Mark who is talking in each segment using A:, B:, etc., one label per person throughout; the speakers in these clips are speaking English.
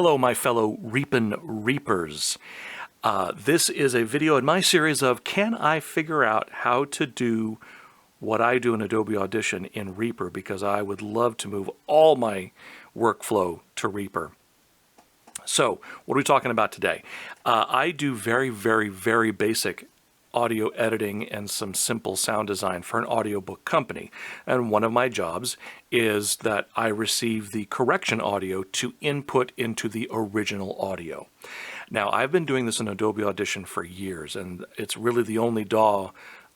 A: Hello, my fellow Reapin' Reapers. This is a video in my series of Can I Figure Out How to Do What I Do in Adobe Audition in Reaper, because I would love to move all my workflow to Reaper. So, what are we talking about today? I do very basic audio editing and some simple sound design for an audiobook company. And one of my jobs is that I receive the correction audio to input into the original audio. Now, I've been doing this in Adobe Audition for years, and it's really the only DAW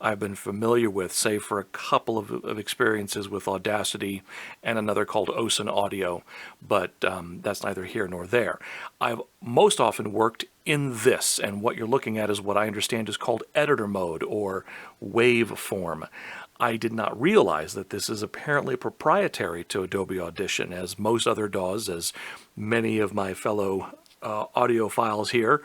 A: I've been familiar with, save for a couple of experiences with Audacity and another called Ocean Audio, but that's neither here nor there. I've most often worked in this, and what you're looking at is what I understand is called editor mode or waveform. I did not realize that this is apparently proprietary to Adobe Audition, as most other DAWs, as many of my fellow audiophiles here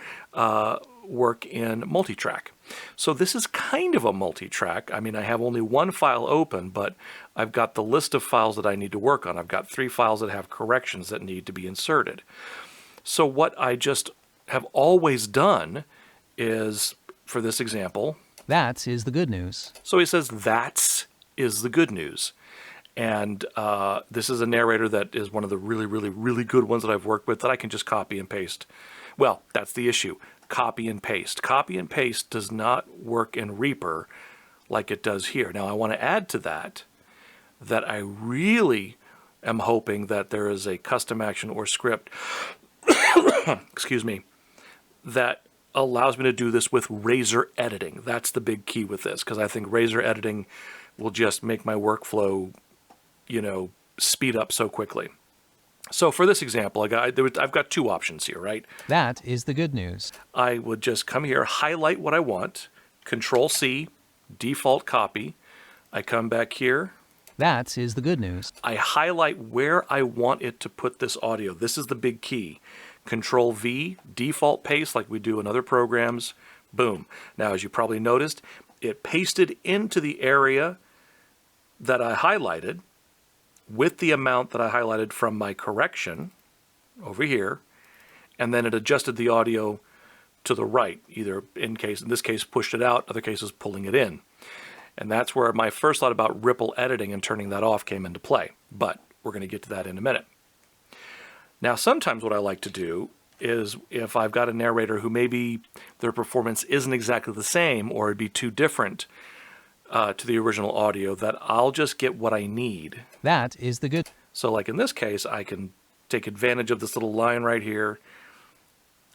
A: work in multi-track. So this is kind of a multi-track. I mean, I have only one file open, but I've got the list of files that I need to work on. I've got 3 files that have corrections that need to be inserted. So what I just have always done is, for this example,
B: that is the good news.
A: So he says, that is the good news. And this is a narrator that is one of the really good ones that I've worked with that I can just copy and paste. Well, that's the issue. Copy and paste. Copy and paste does not work in Reaper like it does here. Now, I want to add to that I really am hoping that there is a custom action or script, excuse me, that allows me to do this with razor editing. That's the big key with this, because I think razor editing will just make my workflow, speed up so quickly. So for this example, I've got 2 options here, right?
B: That is the good news.
A: I would just come here, highlight what I want, Control-C, default copy. I come back here.
B: That is the good news.
A: I highlight where I want it to put this audio. This is the big key. Control-V, default paste like we do in other programs. Boom. Now, as you probably noticed, it pasted into the area that I highlighted with the amount that I highlighted from my correction over here, and then it adjusted the audio to the right, either in this case pushed it out, other cases pulling it in. And that's where my first thought about ripple editing and turning that off came into play, but we're going to get to that in a minute. Now, sometimes what I like to do is, if I've got a narrator who maybe their performance isn't exactly the same or it'd be too different to the original audio, that I'll just get what I need.
B: That is the good.
A: So like in this case, I can take advantage of this little line right here,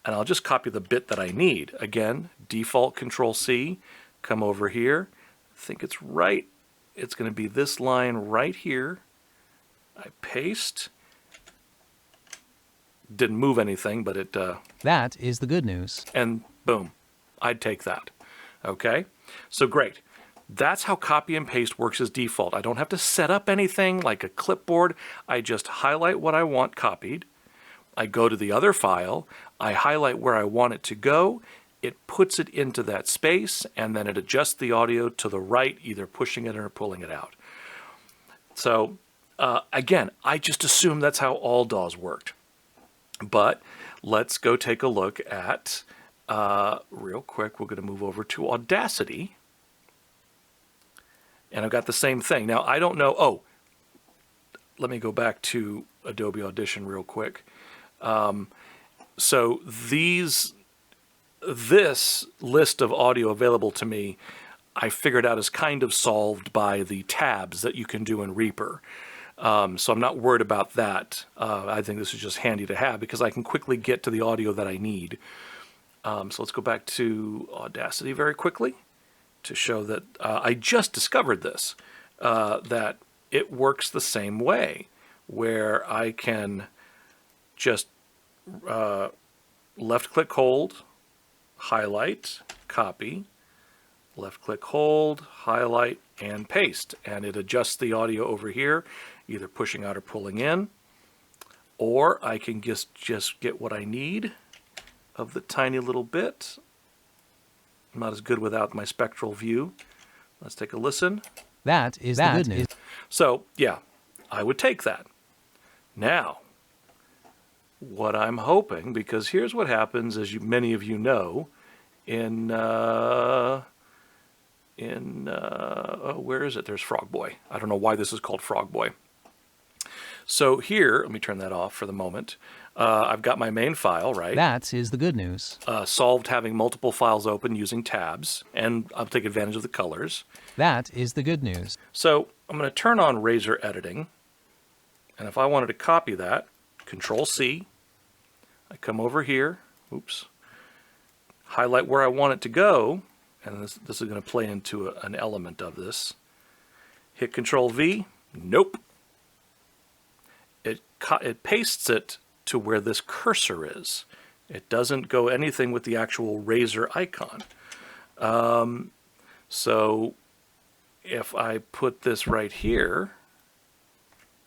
A: and I'll just copy the bit that I need. Again, default Control-C, come over here. I think it's right. It's going to be this line right here. I paste. Didn't move anything, but it...
B: that is the good news.
A: And boom, I'd take that. Okay? So great. That's how copy and paste works as default. I don't have to set up anything like a clipboard. I just highlight what I want copied. I go to the other file. I highlight where I want it to go. It puts it into that space, and then it adjusts the audio to the right, either pushing it or pulling it out. So, again, I just assume that's how all DAWs worked. But let's go take a look at, real quick, we're going to move over to Audacity. And I've got the same thing. Now, I don't know. Let me go back to Adobe Audition real quick. So this list of audio available to me, I figured out is kind of solved by the tabs that you can do in Reaper. So I'm not worried about that. I think this is just handy to have because I can quickly get to the audio that I need. So let's go back to Audacity very quickly to show that I just discovered this, that it works the same way, where I can just left-click hold, highlight, copy, left-click hold, highlight, and paste. And it adjusts the audio over here, either pushing out or pulling in, or I can just get what I need of the tiny little bit. I'm not as good without my spectral view. Let's take a listen.
B: That is the good news.
A: So, yeah, I would take that. Now, what I'm hoping, because here's what happens, as many of you know, in where is it? There's Frog Boy. I don't know why this is called Frog Boy. So here, let me turn that off for the moment. I've got my main file, right?
B: That is the good news.
A: Solved having multiple files open using tabs, and I'll take advantage of the colors.
B: That is the good news.
A: So I'm going to turn on Razor Editing, and if I wanted to copy that, Control-C, I come over here, oops, highlight where I want it to go, and this is going to play into an element of this. Hit Control-V, nope. It pastes it to where this cursor is. It doesn't go anything with the actual razor icon. So if I put this right here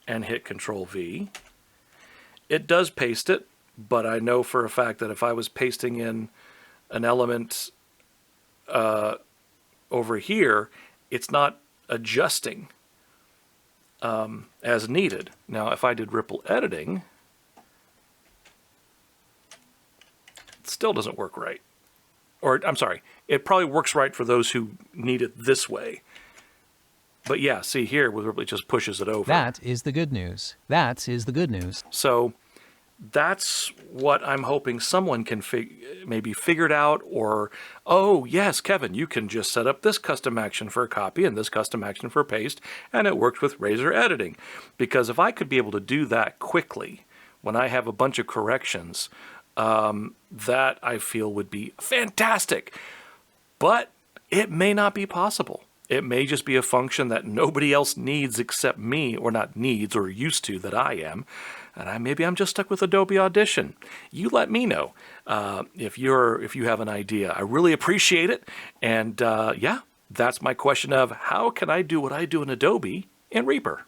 A: and hit Control-V, it does paste it, but I know for a fact that if I was pasting in an element over here, it's not adjusting as needed. Now, if I did ripple editing, it still doesn't work right. Or, I'm sorry, it probably works right for those who need it this way. But yeah, see here, with ripple, it just pushes it over.
B: That is the good news. That is the good news.
A: So that's what I'm hoping someone can maybe figure it out, or, oh, yes, Kevin, you can just set up this custom action for a copy and this custom action for paste, and it works with Razor Editing. Because if I could be able to do that quickly when I have a bunch of corrections, that I feel would be fantastic. But it may not be possible. It may just be a function that nobody else needs except me, or not needs, or used to, that I am. And maybe I'm just stuck with Adobe Audition. You let me know if you have an idea. I really appreciate it. And yeah, that's my question of how can I do what I do in Adobe in Reaper?